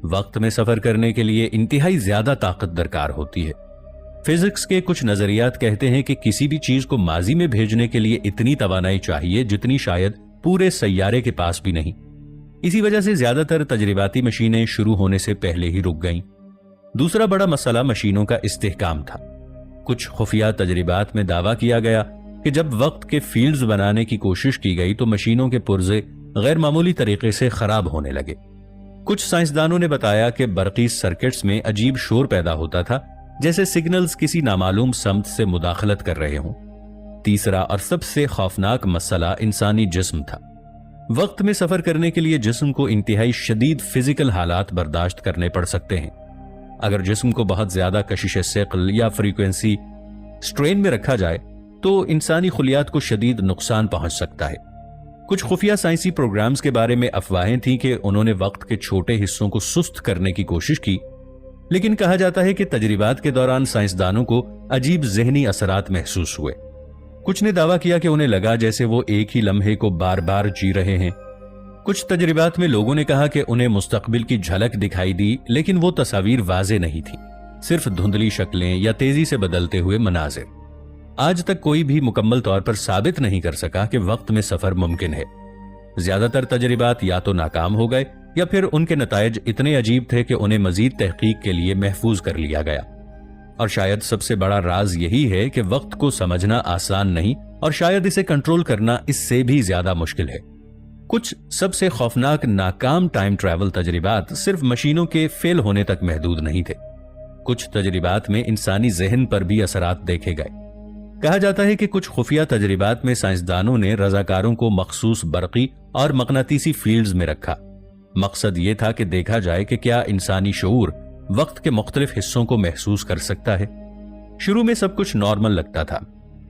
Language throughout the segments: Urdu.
وقت میں سفر کرنے کے لیے انتہائی زیادہ طاقت درکار ہوتی ہے۔ فزکس کے کچھ نظریات کہتے ہیں کہ کسی بھی چیز کو ماضی میں بھیجنے کے لیے اتنی توانائی چاہیے جتنی شاید پورے سیارے کے پاس بھی نہیں۔ اسی وجہ سے زیادہ تر تجرباتی مشینیں شروع ہونے سے پہلے ہی رک گئیں۔ دوسرا بڑا مسئلہ مشینوں کا استحکام تھا۔ کچھ خفیہ تجربات میں دعویٰ کیا گیا کہ جب وقت کے فیلڈز بنانے کی کوشش کی گئی تو مشینوں کے پرزے غیر معمولی طریقے سے خراب ہونے لگے۔ کچھ سائنسدانوں نے بتایا کہ برقی سرکٹس میں عجیب شور پیدا ہوتا تھا، جیسے سگنلز کسی نامعلوم سمت سے مداخلت کر رہے ہوں۔ تیسرا اور سب سے خوفناک مسئلہ انسانی جسم تھا۔ وقت میں سفر کرنے کے لیے جسم کو انتہائی شدید فزیکل حالات برداشت کرنے پڑ سکتے ہیں۔ اگر جسم کو بہت زیادہ کشش ثقل یا فریکوینسی سٹرین میں رکھا جائے تو انسانی خلیات کو شدید نقصان پہنچ سکتا ہے۔ کچھ خفیہ سائنسی پروگرامز کے بارے میں افواہیں تھیں کہ انہوں نے وقت کے چھوٹے حصوں کو سست کرنے کی کوشش کی، لیکن کہا جاتا ہے کہ تجربات کے دوران سائنسدانوں کو عجیب ذہنی اثرات محسوس ہوئے۔ کچھ نے دعویٰ کیا کہ انہیں لگا جیسے وہ ایک ہی لمحے کو بار بار جی رہے ہیں۔ کچھ تجربات میں لوگوں نے کہا کہ انہیں مستقبل کی جھلک دکھائی دی، لیکن وہ تصاویر واضح نہیں تھی، صرف دھندلی شکلیں یا تیزی سے بدلتے ہوئے مناظر۔ آج تک کوئی بھی مکمل طور پر ثابت نہیں کر سکا کہ وقت میں سفر ممکن ہے۔ زیادہ تر تجربات یا تو ناکام ہو گئے یا پھر ان کے نتائج اتنے عجیب تھے کہ انہیں مزید تحقیق کے لیے محفوظ کر لیا گیا۔ اور شاید سب سے بڑا راز یہی ہے کہ وقت کو سمجھنا آسان نہیں، اور شاید اسے کنٹرول کرنا اس سے بھی زیادہ مشکل ہے۔ کچھ سب سے خوفناک ناکام ٹائم ٹریول تجربات صرف مشینوں کے فیل ہونے تک محدود نہیں تھے۔ کچھ تجربات میں انسانی ذہن پر بھی اثرات دیکھے گئے۔ کہا جاتا ہے کہ کچھ خفیہ تجربات میں سائنسدانوں نے رضاکاروں کو مخصوص برقی اور مقناطیسی فیلڈز میں رکھا۔ مقصد یہ تھا کہ دیکھا جائے کہ کیا انسانی شعور وقت کے مختلف حصوں کو محسوس کر سکتا ہے۔ شروع میں سب کچھ نارمل لگتا تھا،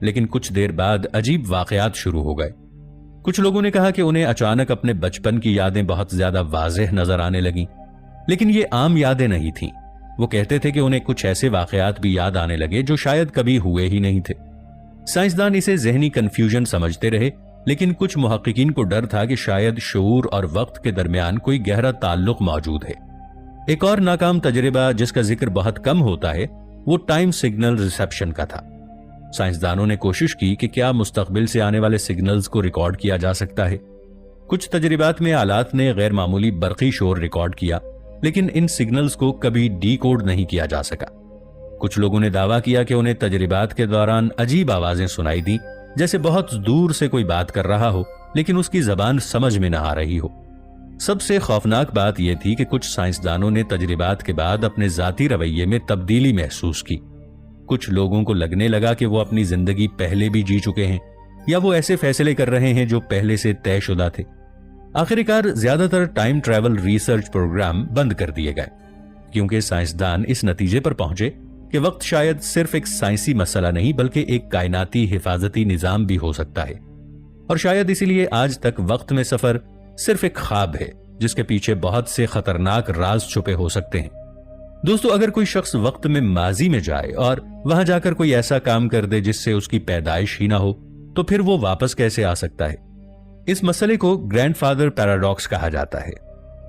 لیکن کچھ دیر بعد عجیب واقعات شروع ہو گئے۔ کچھ لوگوں نے کہا کہ انہیں اچانک اپنے بچپن کی یادیں بہت زیادہ واضح نظر آنے لگیں، لیکن یہ عام یادیں نہیں تھیں۔ وہ کہتے تھے کہ انہیں کچھ ایسے واقعات بھی یاد آنے لگے جو شاید کبھی ہوئے ہی نہیں تھے۔ سائنسدان اسے ذہنی کنفیوژن سمجھتے رہے، لیکن کچھ محققین کو ڈر تھا کہ شاید شعور اور وقت کے درمیان کوئی گہرا تعلق موجود ہے۔ ایک اور ناکام تجربہ جس کا ذکر بہت کم ہوتا ہے وہ ٹائم سگنل ریسیپشن کا تھا۔ سائنسدانوں نے کوشش کی کہ کیا مستقبل سے آنے والے سگنلز کو ریکارڈ کیا جا سکتا ہے۔ کچھ تجربات میں آلات نے غیر معمولی برقی شور ریکارڈ کیا، لیکن ان سگنلز کو کبھی ڈی کوڈ نہیں کیا جا سکا۔ کچھ لوگوں نے دعویٰ کیا کہ انہیں تجربات کے دوران عجیب آوازیں سنائی دی، جیسے بہت دور سے کوئی بات کر رہا ہو لیکن اس کی زبان سمجھ میں نہ آ رہی ہو۔ سب سے خوفناک بات یہ تھی کہ کچھ سائنسدانوں نے تجربات کے بعد اپنے ذاتی رویے میں تبدیلی محسوس کی۔ کچھ لوگوں کو لگنے لگا کہ وہ اپنی زندگی پہلے بھی جی چکے ہیں، یا وہ ایسے فیصلے کر رہے ہیں جو پہلے سے طے شدہ تھے۔ آخرکار زیادہ تر ٹائم ٹریول ریسرچ پروگرام بند کر دیے گئے، کیونکہ سائنسدان اس نتیجے پر پہنچے کہ وقت شاید صرف ایک سائنسی مسئلہ نہیں بلکہ ایک کائناتی حفاظتی نظام بھی ہو سکتا ہے، اور شاید اسی لیے آج تک وقت میں سفر صرف ایک خواب ہے جس کے پیچھے بہت سے خطرناک راز چھپے ہو سکتے ہیں۔ دوستو، اگر کوئی شخص وقت میں ماضی میں جائے اور وہاں جا کر کوئی ایسا کام کر دے جس سے اس کی پیدائش ہی نہ ہو، تو پھر وہ واپس کیسے آ سکتا ہے؟ اس مسئلے کو گرینڈ فادر پیراڈاکس کہا جاتا ہے،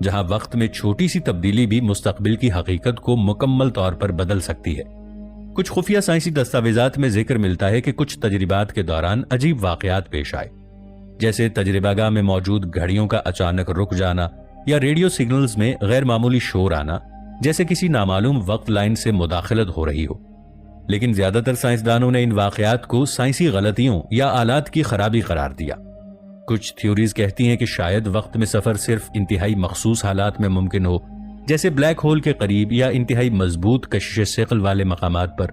جہاں وقت میں چھوٹی سی تبدیلی بھی مستقبل کی حقیقت کو مکمل طور پر بدل سکتی ہے۔ کچھ خفیہ سائنسی دستاویزات میں ذکر ملتا ہے کہ کچھ تجربات کے دوران عجیب واقعات پیش آئے، جیسے تجربہ گاہ میں موجود گھڑیوں کا اچانک رک جانا یا ریڈیو سگنلز میں غیر معمولی شور آنا، جیسے کسی نامعلوم وقت لائن سے مداخلت ہو رہی ہو۔ لیکن زیادہ تر سائنسدانوں نے ان واقعات کو سائنسی غلطیوں یا آلات کی خرابی قرار دیا۔ کچھ تھیوریز کہتی ہیں کہ شاید وقت میں سفر صرف انتہائی مخصوص حالات میں ممکن ہو، جیسے بلیک ہول کے قریب یا انتہائی مضبوط کشش ثقل والے مقامات پر۔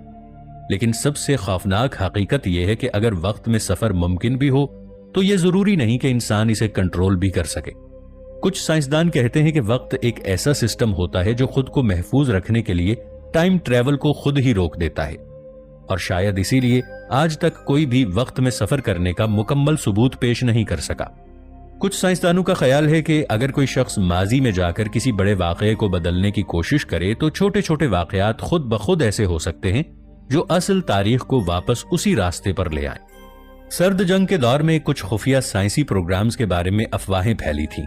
لیکن سب سے خوفناک حقیقت یہ ہے کہ اگر وقت میں سفر ممکن بھی ہو تو یہ ضروری نہیں کہ انسان اسے کنٹرول بھی کر سکے۔ کچھ سائنسدان کہتے ہیں کہ وقت ایک ایسا سسٹم ہوتا ہے جو خود کو محفوظ رکھنے کے لیے ٹائم ٹریول کو خود ہی روک دیتا ہے، اور شاید اسی لیے آج تک کوئی بھی وقت میں سفر کرنے کا مکمل ثبوت پیش نہیں کر سکا۔ کچھ سائنسدانوں کا خیال ہے کہ اگر کوئی شخص ماضی میں جا کر کسی بڑے واقعے کو بدلنے کی کوشش کرے تو چھوٹے چھوٹے واقعات خود بخود ایسے ہو سکتے ہیں جو اصل تاریخ کو واپس اسی راستے پر لے آئیں۔ سرد جنگ کے دور میں کچھ خفیہ سائنسی پروگرامز کے بارے میں افواہیں پھیلی تھیں۔